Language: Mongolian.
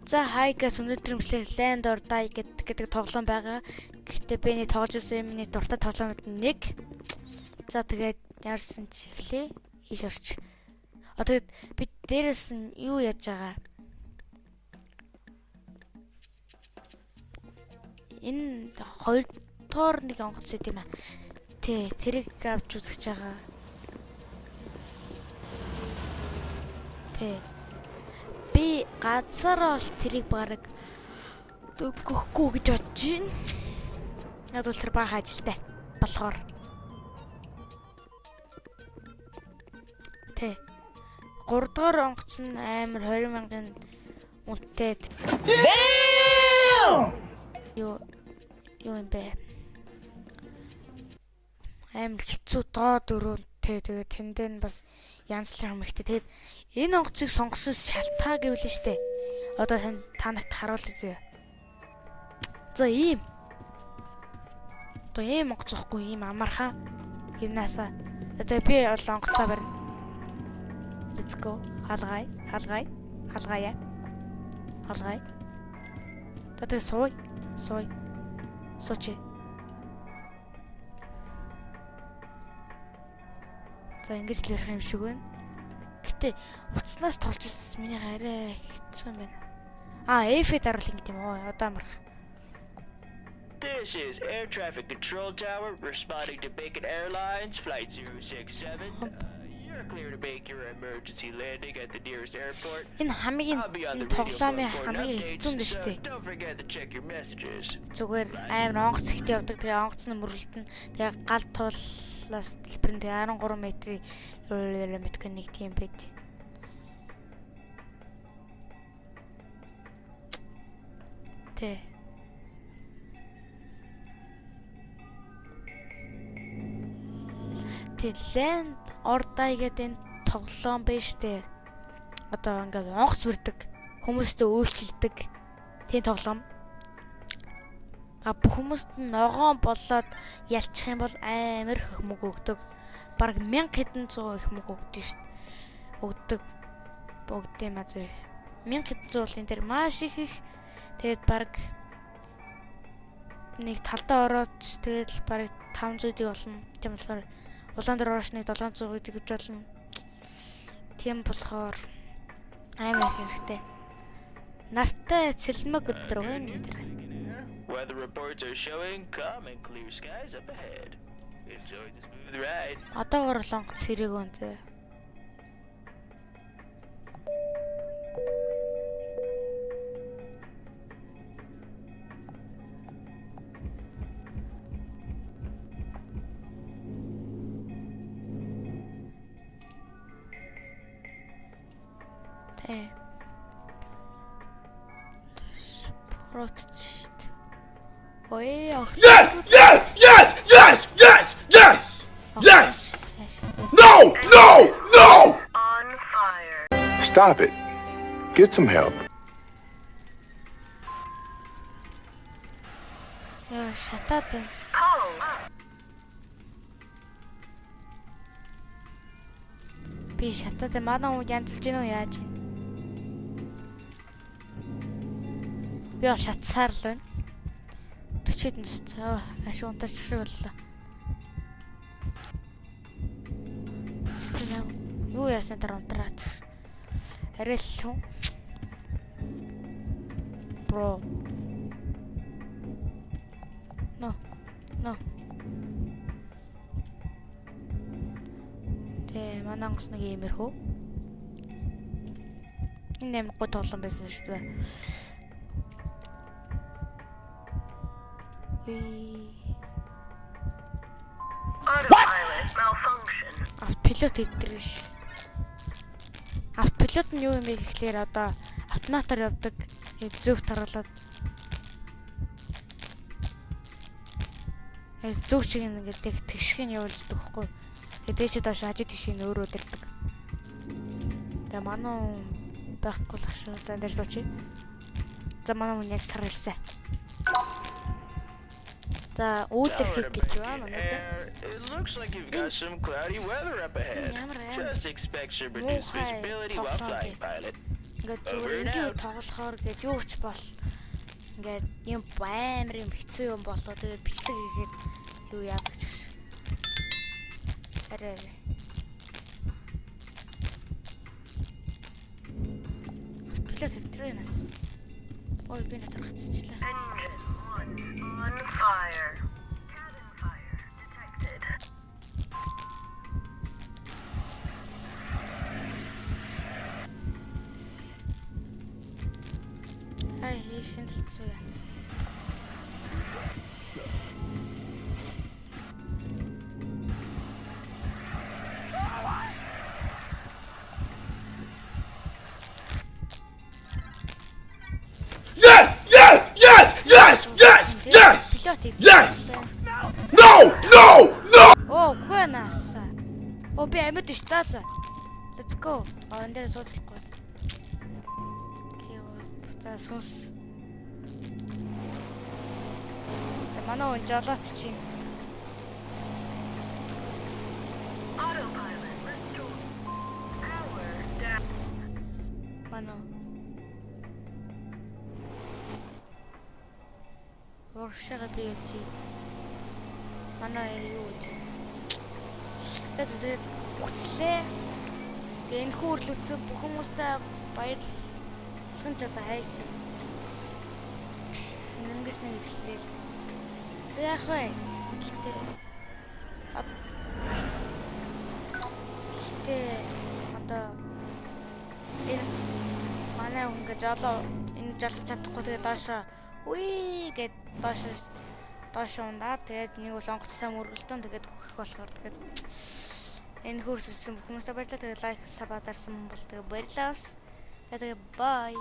За хайгаас өнөөдөр имслэр Land or Die гэдэг тоглоом байгаа. Гэхдээ би нэг тоглож байсан юмны дуртай тоглоомд нэг. За тэгээд яарсан ч эхлэе. Ийш орч. Тэгээд би дээрээс нь юу яаж байгаа? Энэ хоёр дахь нэг онгоц үт юм аа. Тэ тэрийг авч үзэж байгаа. Тэ би ганцаараа л тэрийг бараг өгөхгүй гэж бодож байна. Надад бол тэр бага ажилтай болохоор. Тэ 3 дахь онгоц нь амар 20,000-ын үнэтэй. Юу юм бэ? Амар хэцүү доо дөрөвтэй тэгээд тэндээ нь бас янзлах юмхтэй. Тэгээд энэ онгоцыг сонгосон шалтгаан гэвэл штэ. Одоо та нарт харуул үзье. За ийм. Одоо ийм онгоц واخгүй ийм амархан юмнасаа. Одоо би бол онгоцоо барина. Let's go. Халгай. Тэгээд сууч. За ингэж л ярих юм шиг байна. Гэтэ уцснаас толж ирсэн миний арай хэцүү юм байна. F-д даруул ингэ юм уу? Одоо амарх. This is Air Traffic Control Tower responding to Bacon Airlines Flight 067. You're clear to make your emergency landing at the nearest airport. Энэ хамгийн тоглоомын хамгийн хэцүү нь шүү дээ. Don't forget to check your messages. Зүгээр амар онгоц ихтэй явдаг. Тэгээ онгоц нь мөрөлдөн. Тэгээ гал туулаас дэлбэрэн тэгээ 13 метрийн метрийн нэг тийм байд. Тэ Land or Die гэдэг энэ тоглоом биш үү? Одоо ингээд онгоц бүрдэг, хүмүүстэй үйлчилдэг тийм тоглоом. Бүх хүмүүст нь ногоон болоод ялчих юм бол амар их мөнгө өгдөг. Бараг 1000 хэдэн зуун их мөнгө өгдөг шүү дээ. Өгдөг юм аа зөө. 1000 хэдэн зуун энэ дэр маш их. Тэгээд бараг нэг талдаа ороод тэгээд бараг 500-ийг болно. Тийм болохоор улаан дээр оршныг 700 гэдэг гэж болно. Тийм болохоор амар хэрэгтэй. Нартай цэлмэг өдрөг энэ дэр. Weather reports are showing calm and clear skies up ahead. Enjoy the smooth ride. Одоогоор л онгоц сэрэг үнзээ. Тэ. Протч. Ой, ах. Yes! No! On fire. Stop it. Get some help. Яа, шатаад байна. Би шатаад манай хүн янзлж гинөө яаж юм? Би бол шатсаар л байна. 40 хэдэн тусцаа ашиг унтаж шиг боллоо. Юу яасан дараа унтраад. Арай л хүн. Бро. No. Тэ манай онгоц нэг иймэрхүү. Энэ юм гоо тоглоом байсан шүү дээ. Autopilot malfunction. Автопилот хэвдэрш. Автопилот нь юу юм бэ гэхлээр одоо автоматар явдаг. Зөв таргалаад. Зөв чиг ингээд тэгшиг нь явуулж өгөхгүй. Тэгээд дээшээ доош хажуу тийш нь өөрөө дэрдэг. Тэгээ манай байхгүй л шүү. За дээр сууч. За манай хүн яг таргалсан. За үүлдэх хийх гэж байна надад. It looks like you've got some cloudy weather up ahead. Just expect some reduced visibility while flying, pilot. ингээд зүгээр ингээд тоглохоор ингээд юу ч бол ингээд юм амар юм хэцүү юм болоо тэгээд бичлэг хийгээд юу яадаг ч гэж. Арай. Плот хэвтрэнэс. Ой би надад хатчихлаа. Engine 1 on fire. Cabin fire detected. Ай хийшинэлцүү яа. Yes! Yes! Yes! Yes! Yes! Yes! Yes! No! No! No! Оо хөөнааса. Оо би амьд ш та за. Let's go. Энэ дээр суулгахгүй. За сүнс. За манай хүн жолооч чинь. Autopilot restored. Power down. Манай Оршага би юу чи. Манай юу чи. За хүчлээ. Тэгээ энэ хүүрл үзсэн бүх хүмүүстээ баярлалан ч одоо хайш. Ингэж нэг ихлээл. За яах вэ? Гэтэ одоо энэ манай хүн гэж жолоо энэ жолч чадахгүй тэгээ доошоо үе гэд доош ундаа тэгээд нэг бол онгоцтой мөргөлтөн тэгээд хөх болохоор тэгээд энэ хөрс үзсэн бүх хүмүүстээ баярлалаа тэгээд лайк сабадарсан бол тэгээд баярлалаа. За тэгээд бай.